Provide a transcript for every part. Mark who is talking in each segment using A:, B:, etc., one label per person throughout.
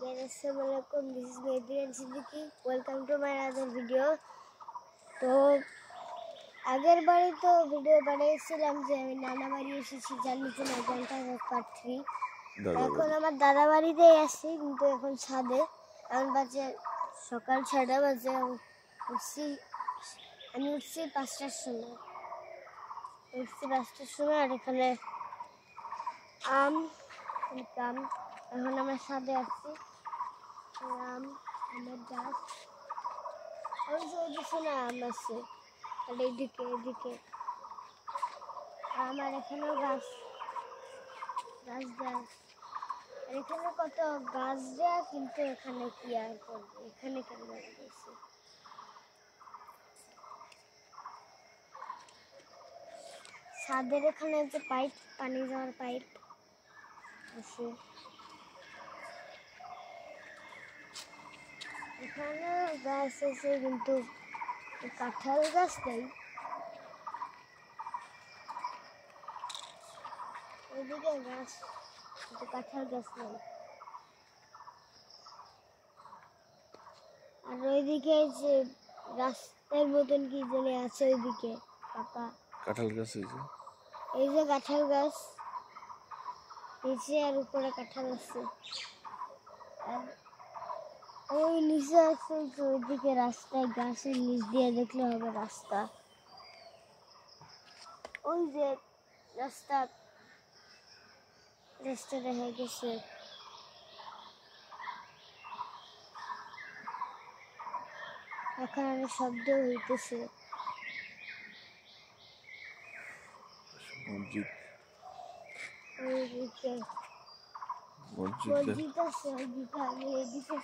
A: Again, Assalamualaikum. This is Adrian Siddiqui. Welcome to my other video. তো আগের বারে তো ভিডিও বানিয়েছিলাম যে আমি নানা বাড়ি এসেছি জানিয়েছি না ঘন্টা পার্ট 3। এখন আমার দাদা বাড়িতে আসছি কিন্তু এখন ছাদে এখন বাজে সকাল 6টা বাজে আমি উঠছি 5টার সময় আর এখানে আম এখন আমরা ছাদে আসছি আম আমের গাছ ওই যে আম আছে আর এদিকে আমার এখানেও গাছ দেয় আর এখানে কত গাছ দেয় কিন্তু এখানে কি আর করবে এখানে কেন লাগাইছে ছাদের এখানে যে পাইপ পানি যাওয়ার পাইপ আছে এখানে গাছ আছে কিন্তু কাঁঠাল গাছ নেই ওইদিকে গাছ কিন্তু কাঁঠাল গাছ নেই আর ওইদিকে যে রাস্তার মতন কি জানি আছে ওইদিকে পাকা
B: কাঁঠাল গাছ
A: এই যে কাঁঠাল গাছ নিচে আর উপরে কাঁঠাল আছে আর ওই নিচে আছে ওইদিকে রাস্তায় গাছের নিচ দিয়ে দেখলে হবে রাস্তা ওই যে রাস্তা দেখা গেছে এখানে শব্দ হইতেছে মসজিদ আছে ওইদিকে আমি এদিকে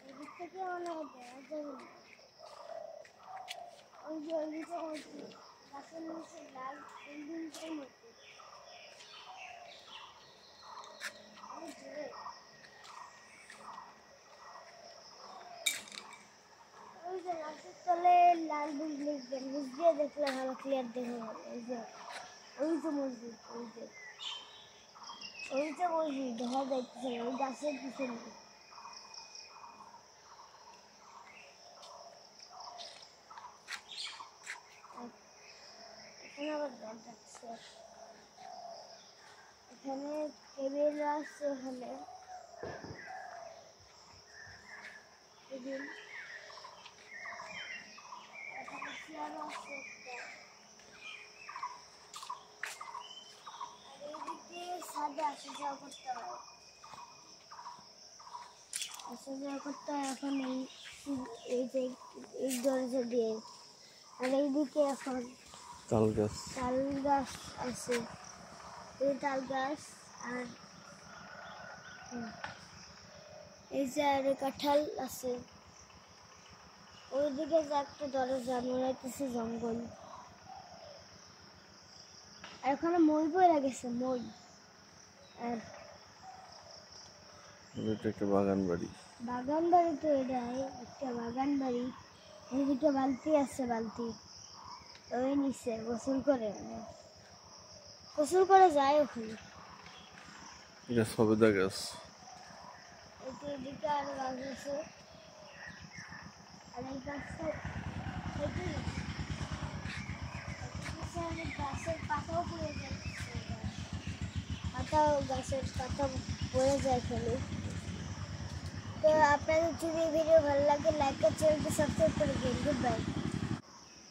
A: এদিক থেকে মনে হয় দেখা যাবে না ওই যে ওইদিকে মসজিদ গাছের নিচে লাল বিল্ডিংটাই মসজিদ ওই যে গাছের তলে লাল বিল্ডিং দিয়ে দেখলে ভালো ক্লিয়ার দেখা যাবে ওই যে মসজিদ দেখা যাচ্ছে ওই গাছের পিছনে এখানে আবার দল যাচ্ছে এখানে টেবিল আছে এখানে টেবিল এখানে চেয়ার আছে ছাদে আসা যাওয়া করতে হয় এখন এই যে এই দরজা দিয়ে আর এইদিকে এখন
B: তাল গাছ
A: আছে এই তাল গাছ আর এই যে আর কাঁঠাল আছে ওইদিকে যে একটা দরজা মনে হইতেছে জঙ্গল আর ওখানে মই বইরা গেছে মই আর
B: একটা বাগান বাড়ি
A: তো এটাই একটা বাগান বাড়ি এদিকে বালতি আছে ওই নিচে গোসল করে যায় ওখানে
B: এটা সবেদা গাছ
A: এদিকে আর গাছ আছে আর এই গাছটা গাছের পাতাও পড়ে যায় গাছের পাতা পড়ে যায় এখানে তো আপনাদের যদি ভিডিও ভালো লাগে লাইক আর চ্যানেলটি সাবস্ক্রাইব করে দিন গুড বাই।